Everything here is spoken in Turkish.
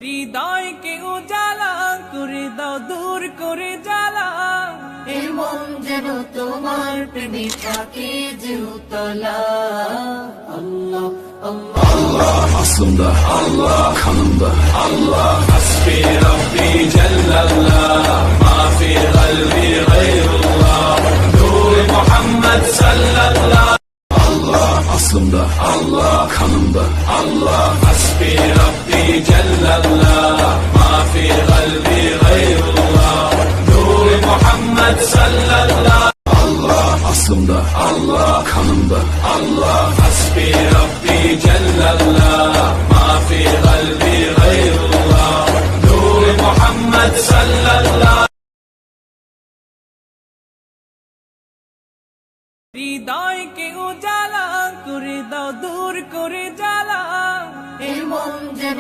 হৃদয়কে উজালা করে দাও, দূর করে জ্বালা। এ মন যেন তোমার প্রেমে থাকে যে উতলা। আল্লাহ আল্লাহ Allah, aslında Allah, kanımda Allah. Hasbi Rabbi Cellallah, ma fi kalbi gayrullah. Nur Muhammed sallallah. Allah, aslında Allah, kanımda Allah. Hasbi Rabbi Cellallah, ma fi kalbi gayrullah. Nur Muhammed sallallah. Allah, aslında Allah, kanımda Allah. Hasbi Rabbi Cellallah, ma fi kalbi gayrullah. Nur Muhammed sallallah. হৃদয়কে উজালা করে দাও, দূর করে জ্বালা। এ মন যেন